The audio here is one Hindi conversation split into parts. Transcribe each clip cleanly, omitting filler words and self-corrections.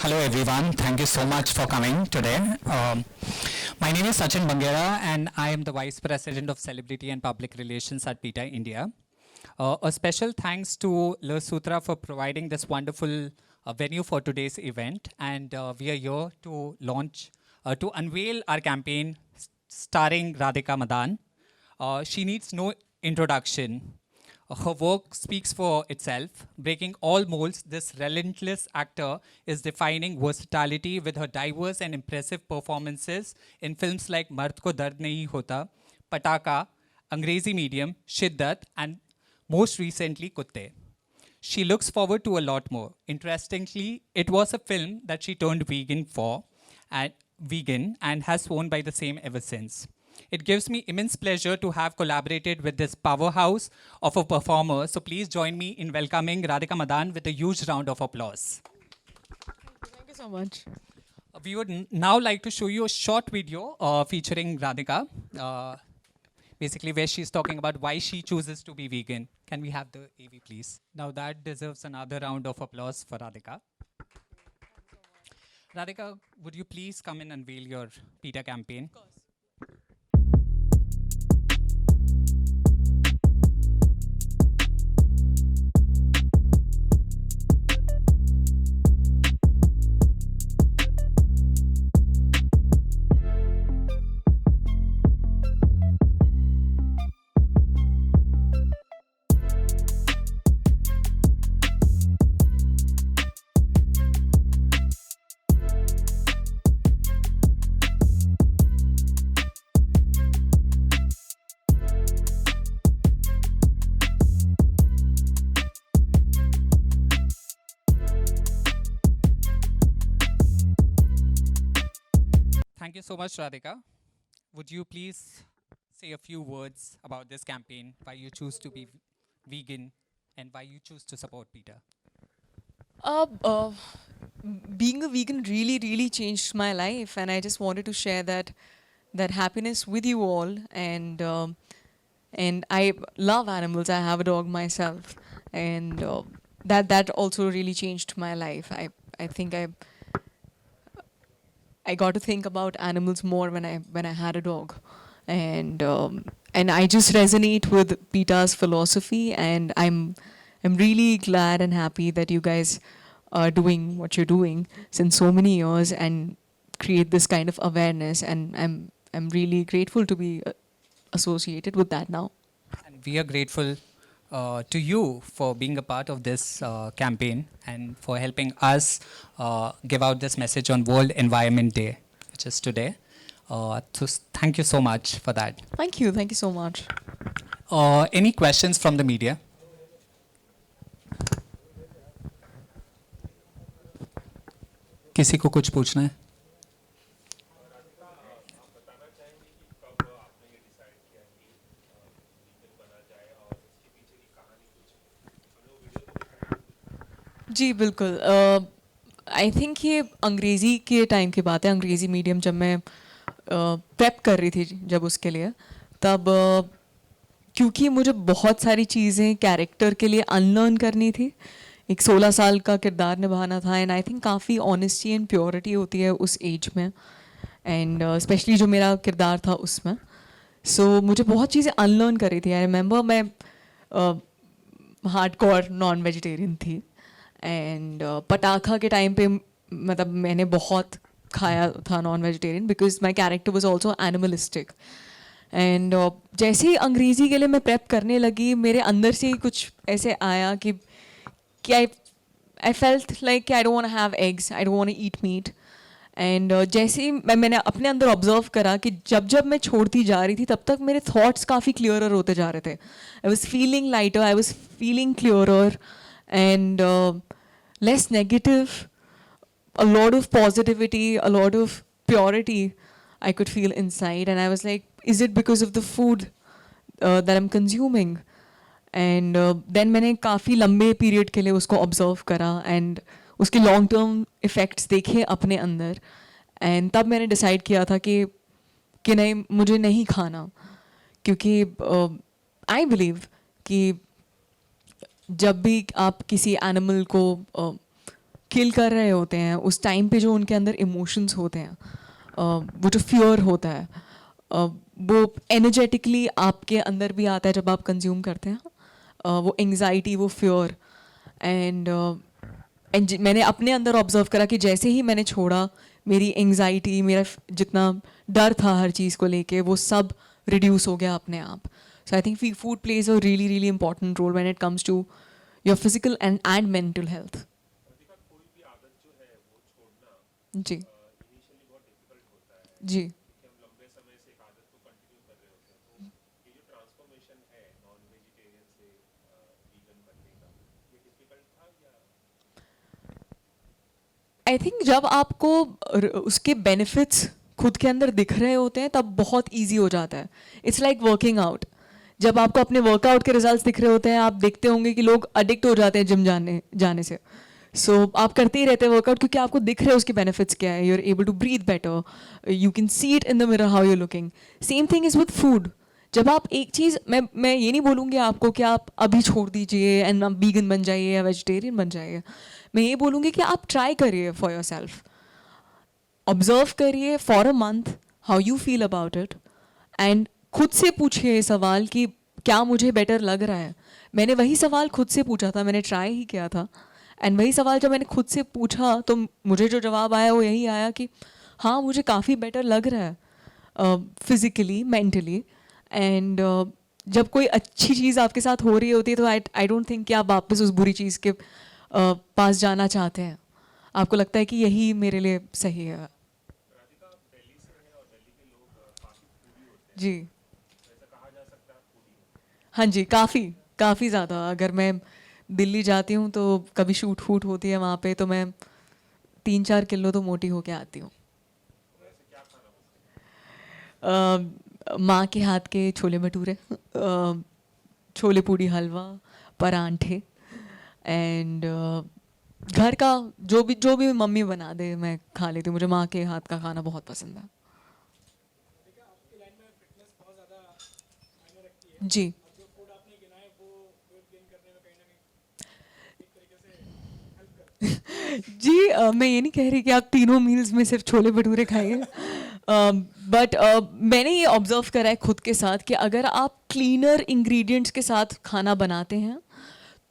Hello everyone, thank you so much for coming today. My name is Sachin Bangera and I am the Vice President of Celebrity and Public Relations at PETA India. A special thanks to Le Sutra for providing this wonderful venue for today's event, and we are here to to unveil our campaign starring Radhika Madan. She needs no introduction. Her work speaks for itself. Breaking all molds, this relentless actor is defining versatility with her diverse and impressive performances in films like Mard Ko Dard Nahi Hota, Pataka, Angrezi Medium, Shiddat, and most recently Kutte. She looks forward to a lot more. Interestingly, it was a film that she turned vegan and has sworn by the same ever since. It gives me immense pleasure to have collaborated with this powerhouse of a performer. So please join me in welcoming Radhika Madan with a huge round of applause. Thank you so much. We would now like to show you a short video featuring Radhika, basically where she's talking about why she chooses to be vegan. Can we have the AV, please? Now that deserves another round of applause for Radhika. Radhika, would you please come and unveil your PETA campaign? Thank you so much, Radhika. Would you please say a few words about this campaign, why you choose to be vegan, and why you choose to support PETA? Uh, uh, Being a vegan really changed my life, and I just wanted to share that happiness with you all. And I love animals. I have a dog myself, and that also really changed my life. I think I got to think about animals more when I had a dog, and I just resonate with PETA's philosophy, and I'm really glad and happy that you guys are doing what you're doing since so many years and create this kind of awareness, and I'm really grateful to be associated with that now. And we are grateful to you for being a part of this campaign and for helping us give out this message on World Environment Day, which is today. Thank you so much for that. Thank you so much. Any questions from the media? किसी को कुछ पूछना है? जी बिल्कुल। आई थिंक ये अंग्रेज़ी के टाइम की बात है। अंग्रेज़ी मीडियम जब मैं प्रेप कर रही थी जब उसके लिए, तब क्योंकि मुझे बहुत सारी चीज़ें कैरेक्टर के लिए अनलर्न करनी थी। एक 16 साल का किरदार निभाना था, एंड आई थिंक काफ़ी ऑनेस्टी एंड प्योरिटी होती है उस एज में, एंड स्पेशली जो मेरा किरदार था उसमें। सो मुझे बहुत चीज़ें अनलर्न कर रही थी। आई रिमेंबर मैं हार्डकोर नॉन वेजिटेरियन थी, एंड पटाखा के टाइम पे मतलब मैंने बहुत खाया था non vegetarian because my character was also animalistic. And जैसे ही अंग्रेज़ी के लिए मैं प्रेप करने लगी, मेरे अंदर से ही कुछ ऐसे आया कि I felt like I don't want to have eggs, I don't want to eat meat. And जैसे ही मैंने अपने अंदर ऑब्जर्व करा कि जब जब मैं छोड़ती जा रही थी तब तक मेरे थॉट्स काफ़ी क्लियरर होते जा रहे थे। I was feeling lighter, I was feeling clearer, and less negative, a lot of positivity, a lot of purity I could feel inside. And I was like, is it because of the food that I'm consuming? And then मैंने काफ़ी लंबे पीरियड के लिए उसको ऑब्जर्व करा एंड उसके लॉन्ग टर्म इफ़ेक्ट्स देखे अपने अंदर, एंड तब मैंने डिसाइड किया था कि नहीं, मुझे नहीं खाना, क्योंकि आई बिलीव कि जब भी आप किसी एनिमल को किल कर रहे होते हैं उस टाइम पे जो उनके अंदर इमोशंस होते हैं, वो जो फियर होता है, वो एनर्जेटिकली आपके अंदर भी आता है जब आप कंज्यूम करते हैं, वो एंग्जाइटी, वो फियर एंड मैंने अपने अंदर ऑब्जर्व करा कि जैसे ही मैंने छोड़ा, मेरी एंग्जाइटी, मेरा जितना डर था हर चीज़ को लेके, वो सब रिड्यूस हो गया अपने आप. So I think food plays a really really important role when it comes to your physical and mental health. जी जी. आई थिंक जब आपको उसके बेनिफिट्स खुद के अंदर दिख रहे होते हैं तब बहुत इजी हो जाता है. It's like working out. जब आपको अपने वर्कआउट के रिजल्ट्स दिख रहे होते हैं, आप देखते होंगे कि लोग अडिक्ट हो जाते हैं जिम जाने से. सो आप करते ही रहते हैं वर्कआउट क्योंकि आपको दिख रहे हैं उसके बेनिफिट्स क्या है. You are able to breathe better, you can see it in the mirror how you looking. Same thing is with food. जब आप एक चीज़, मैं ये नहीं बोलूँगी आपको कि आप अभी छोड़ दीजिए एंड आप वीगन बन जाइए या वेजिटेरियन बन जाइए. मैं ये बोलूँगी कि आप ट्राई करिए फॉर योर सेल्फ. ऑब्जर्व करिए for a month how you feel about it and खुद से पूछिए ये सवाल कि क्या मुझे बेटर लग रहा है. मैंने वही सवाल खुद से पूछा था, मैंने ट्राई ही किया था, एंड वही सवाल जब मैंने खुद से पूछा तो मुझे जो जवाब आया वो यही आया कि हाँ, मुझे काफ़ी बेटर लग रहा है फिज़िकली, मेंटली. एंड जब कोई अच्छी चीज़ आपके साथ हो रही होती है तो आई डोंट थिंक कि आप वापस उस बुरी चीज़ के पास जाना चाहते हैं. आपको लगता है कि यही मेरे लिए सही है. जी. हाँ जी, काफ़ी ज़्यादा. अगर मैं दिल्ली जाती हूँ तो कभी शूट फूट होती है वहाँ पे, तो मैं 3-4 किलो तो मोटी होके आती हूँ. माँ के हाथ के छोले भटूरे, छोले पूड़ी हलवा, परांठे एंड घर का जो भी मम्मी बना दे मैं खा लेती हूँ. मुझे माँ के हाथ का खाना बहुत पसंद है. जी. जी, मैं ये नहीं कह रही कि आप तीनों मील्स में सिर्फ छोले भटूरे खाइए, बट मैंने ये ऑब्जर्व करा है खुद के साथ कि अगर आप क्लीनर इंग्रेडिएंट्स के साथ खाना बनाते हैं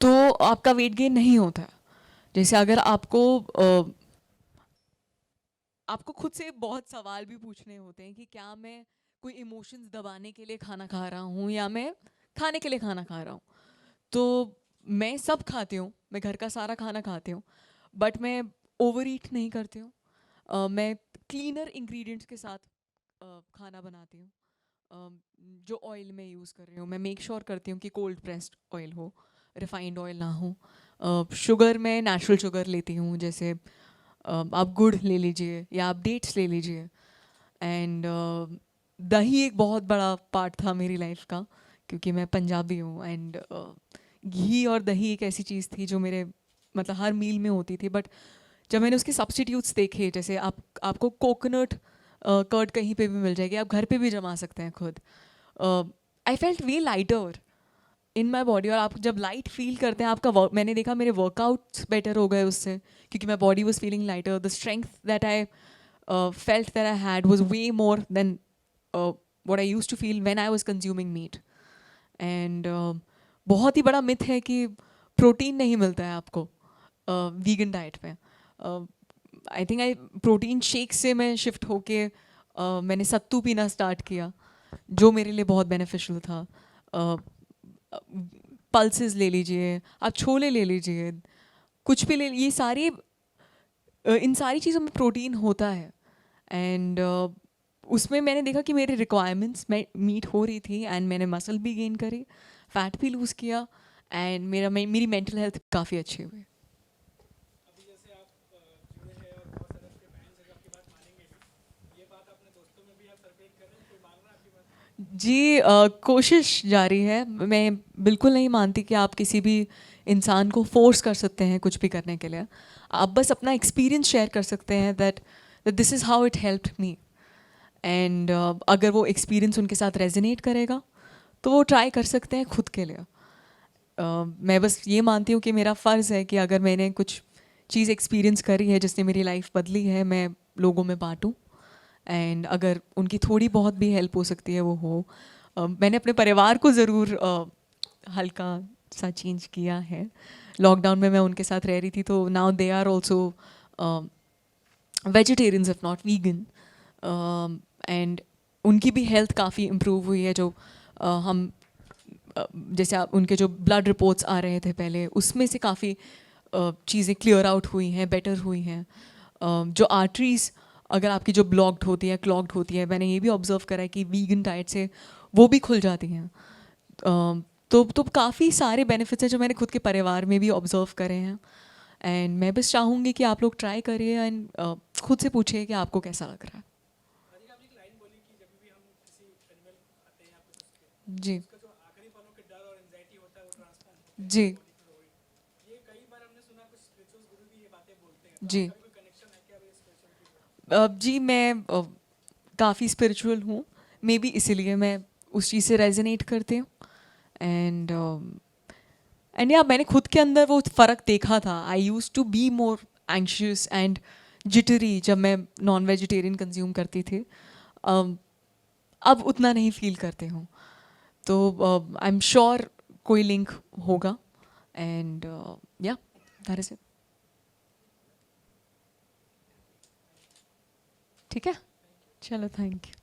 तो आपका वेट गेन नहीं होता है. जैसे अगर आपको खुद से बहुत सवाल भी पूछने होते हैं कि क्या मैं कोई इमोशंस दबाने के लिए खाना खा रहा हूँ या मैं खाने के लिए खाना खा रहा हूँ. तो मैं सब खाती हूँ, मैं घर का सारा खाना खाती हूँ, बट मैं ओवर ईट नहीं करती हूँ. मैं क्लीनर इंग्रेडिएंट्स के साथ खाना बनाती हूँ. जो ऑयल मैं यूज़ कर रही हूँ, मैं मेक श्योर करती हूँ कि कोल्ड प्रेस्ड ऑयल हो, रिफाइंड ऑयल ना हो. शुगर मैं नेचुरल शुगर लेती हूँ, जैसे आप गुड़ ले लीजिए या आप डेट्स ले लीजिए. एंड दही एक बहुत बड़ा पार्ट था मेरी लाइफ का क्योंकि मैं पंजाबी हूँ. एंड घी और दही एक ऐसी चीज़ थी जो मेरे मतलब हर मील में होती थी. बट जब मैंने उसके सब्स्टिट्यूट्स देखे, जैसे आपको कोकोनट कर्ड कहीं पे भी मिल जाएगी, आप घर पे भी जमा सकते हैं खुद. I felt way lighter in my body. और आप जब लाइट फील करते हैं, मैंने देखा मेरे वर्कआउट्स बेटर हो गए उससे क्योंकि my body was feeling lighter. The strength that I felt that I had was way more than what I used to feel when I was consuming meat. And बहुत ही बड़ा मिथ है कि प्रोटीन नहीं मिलता है आपको वीगन डाइट में. आई थिंक प्रोटीन शेक से मैं शिफ्ट होके मैंने सत्तू पीना स्टार्ट किया जो मेरे लिए बहुत बेनिफिशियल था. पल्सेस ले लीजिए, आप छोले ले लीजिए, कुछ भी ये इन सारी चीज़ों में प्रोटीन होता है. एंड उसमें मैंने देखा कि मेरे रिक्वायरमेंट्स मीट हो रही थी एंड मैंने मसल भी गेन करी, फैट भी लूज़ किया एंड मेरी मेंटल हेल्थ काफ़ी अच्छी हुई. जी, कोशिश जारी है. मैं बिल्कुल नहीं मानती कि आप किसी भी इंसान को फोर्स कर सकते हैं कुछ भी करने के लिए. आप बस अपना एक्सपीरियंस शेयर कर सकते हैं that this is how it helped me. And अगर वो एक्सपीरियंस उनके साथ रेजोनेट करेगा तो वो ट्राई कर सकते हैं खुद के लिए. मैं बस ये मानती हूँ कि मेरा फ़र्ज़ है कि अगर मैंने कुछ चीज़ एक्सपीरियंस करी है जिसने मेरी लाइफ बदली है, मैं लोगों में बांटूँ। एंड अगर उनकी थोड़ी बहुत भी हेल्प हो सकती है वो हो। मैंने अपने परिवार को ज़रूर हल्का सा चेंज किया है। लॉकडाउन में मैं उनके साथ रह रही थी, तो now they are also vegetarians if not vegan. And उनकी भी हेल्थ काफ़ी इम्प्रूव हुई है। जो हम जैसे आप उनके जो ब्लड रिपोर्ट्स आ रहे थे पहले, उसमें से काफ़ी चीज़ें क्लियर आउट हुई हैं, बेटर हुई हैं। जो आर्टरीज अगर आपकी जो ब्लॉक्ड होती है, क्लॉग्ड होती है, मैंने ये भी ऑब्जर्व करा है कि वीगन डाइट से वो भी खुल जाती हैं। तो काफ़ी सारे बेनिफिट्स हैं जो मैंने खुद के परिवार में भी ऑब्जर्व करे हैं। एंड मैं बस चाहूँगी कि आप लोग ट्राई करिए एंड खुद से पूछिए कि आपको कैसा लग रहा है। जी जी जी जी मैं काफ़ी स्पिरिचुअल हूँ, मे बी इसीलिए मैं उस चीज़ से रेजोनेट करती हूँ। एंड या मैंने खुद के अंदर वो फ़र्क देखा था। I used to be more anxious and jittery जब मैं नॉन वेजिटेरियन कंज्यूम करती थी। अब उतना नहीं फील करते हूँ। तो आई एम श्योर कोई लिंक होगा। एंड या दैट इज इट। ठीक है, चलो thank you.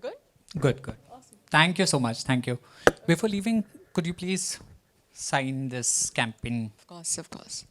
Good. Good, good. Thank you so much. Thank you. Before leaving, could you please sign this campaign? Of course, of course.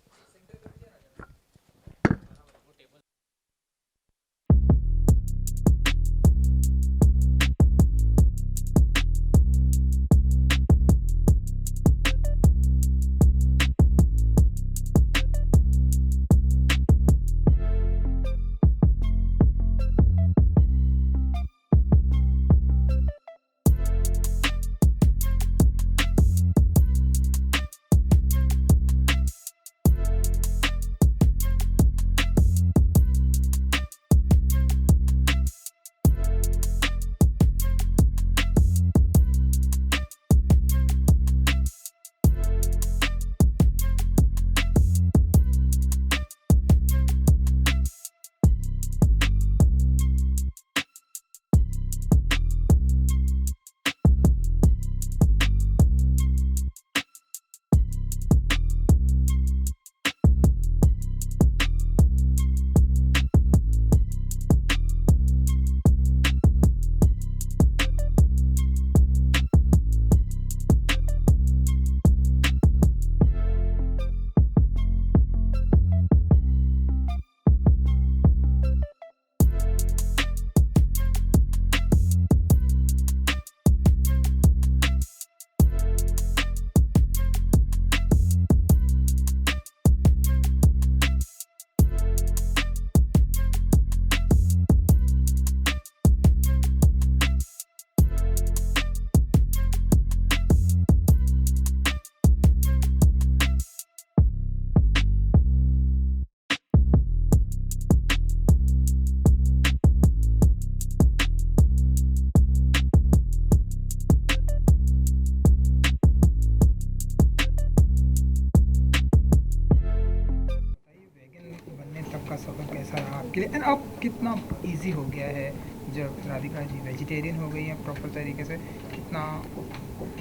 का सफ़र कैसा रहा आपके लिए एंड अब कितना इजी हो गया है जब राधिका जी वेजिटेरियन हो गई हैं प्रॉपर तरीके से, कितना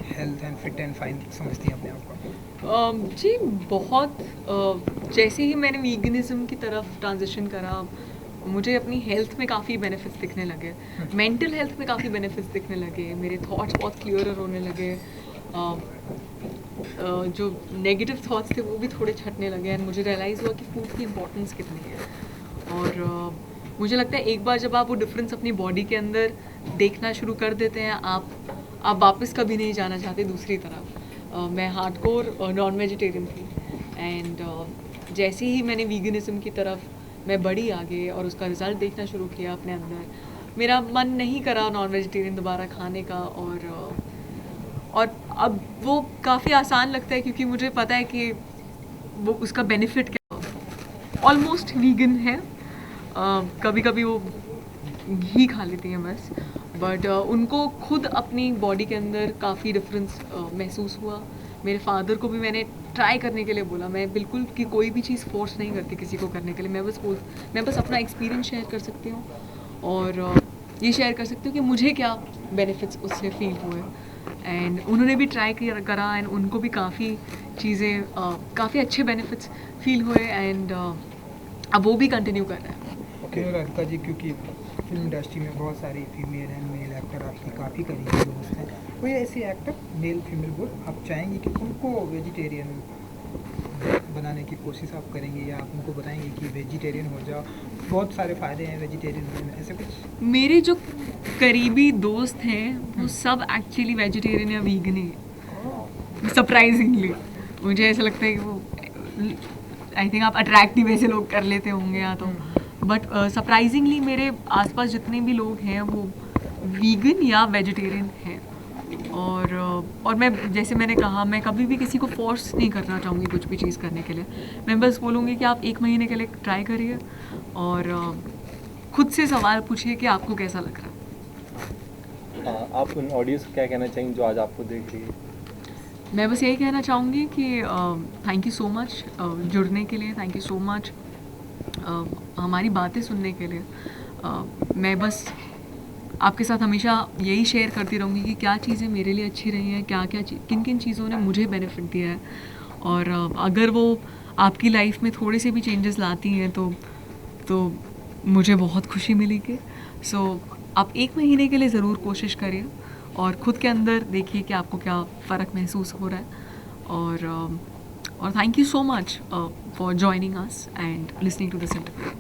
health and fit and fine समझती हैं अपने आप को? जी बहुत जैसे ही मैंने वीगनिज्म की तरफ ट्रांजिशन करा, मुझे अपनी हेल्थ में काफ़ी बेनिफिट्स दिखने लगे, मेंटल हेल्थ में काफ़ी बेनिफिट्स दिखने लगे, मेरे थॉट्स बहुत क्लियरर होने लगे, जो नेगेटिव थॉट्स थे वो भी थोड़े छटने लगे एंड मुझे रियलाइज़ हुआ कि फूड की इम्पोर्टेंस कितनी है। और मुझे लगता है एक बार जब आप वो डिफरेंस अपनी बॉडी के अंदर देखना शुरू कर देते हैं, आप वापस कभी नहीं जाना चाहते दूसरी तरफ। मैं हार्डकोर नॉन वेजिटेरियन थी एंड जैसे ही मैंने वीगनिज्म की तरफ मैं बढ़ी आगे और उसका रिज़ल्ट देखना शुरू किया अपने अंदर, मेरा मन नहीं करा नॉन वेजिटेरियन दोबारा खाने का। और अब वो काफ़ी आसान लगता है क्योंकि मुझे पता है कि वो उसका बेनिफिट क्या ऑलमोस्ट वीगन है। कभी कभी वो घी खा लेती हैं बस, बट उनको खुद अपनी बॉडी के अंदर काफ़ी डिफरेंस महसूस हुआ। मेरे फादर को भी मैंने ट्राई करने के लिए बोला। मैं बिल्कुल कि कोई भी चीज़ फोर्स नहीं करती किसी को करने के लिए। मैं बस अपना एक्सपीरियंस शेयर कर सकती हूँ और ये शेयर कर सकती हूँ कि मुझे क्या बेनिफिट्स उससे फील हुए। एंड उन्होंने भी ट्राई करा एंड उनको भी काफ़ी चीज़ें काफ़ी अच्छे बेनिफिट्स फील हुए एंड अब वो भी कंटिन्यू कर रहे हैं। ओके राधिका जी, क्योंकि फिल्म इंडस्ट्री में बहुत सारी फीमेल एंड मेल एक्टर आपकी काफ़ी करीबी दोस्त हैं, कोई ऐसे एक्टर मेल फीमेल बोल आप चाहेंगे कि उनको वेजिटेरियन बनाने की कोशिश आप करेंगे या आप उनको बताएंगे कि वेजिटेरियन हो जाओ, बहुत सारे फ़ायदे हैं वेजिटेरियन होने में, ऐसे कुछ? मेरे जो करीबी दोस्त हैं वो सब एक्चुअली वेजिटेरियन या वीगन ही हैं, सरप्राइजिंगली। मुझे ऐसा लगता है कि वो आई थिंक आप अट्रैक्टिव ऐसे लोग कर लेते होंगे या तो, बट सरप्राइजिंगली मेरे आसपास जितने भी लोग हैं वो वीगन या वेजिटेरियन हैं। और मैं जैसे मैंने कहा, मैं कभी भी किसी को फोर्स नहीं करना चाहूँगी कुछ भी चीज़ करने के लिए। मैं बस बोलूँगी कि आप 1 महीने के लिए ट्राई करिए और खुद से सवाल पूछिए कि आपको कैसा लग रहा है। आप उन ऑडियंस को क्या कहना चाहेंगे जो आज आपको देख रही है? मैं बस यही कहना चाहूँगी कि थैंक यू सो मच जुड़ने के लिए, थैंक यू सो मच हमारी बातें सुनने के लिए। मैं बस आपके साथ हमेशा यही शेयर करती रहूँगी कि क्या चीज़ें मेरे लिए अच्छी रही हैं, किन किन चीज़ों ने मुझे बेनिफिट दिया है, और अगर वो आपकी लाइफ में थोड़े से भी चेंजेस लाती हैं तो मुझे बहुत खुशी मिलेगी। सो आप 1 महीने के लिए ज़रूर कोशिश करिए और ख़ुद के अंदर देखिए कि आपको क्या फ़र्क महसूस हो रहा है। और thank you so much for joining us and listening to this interview.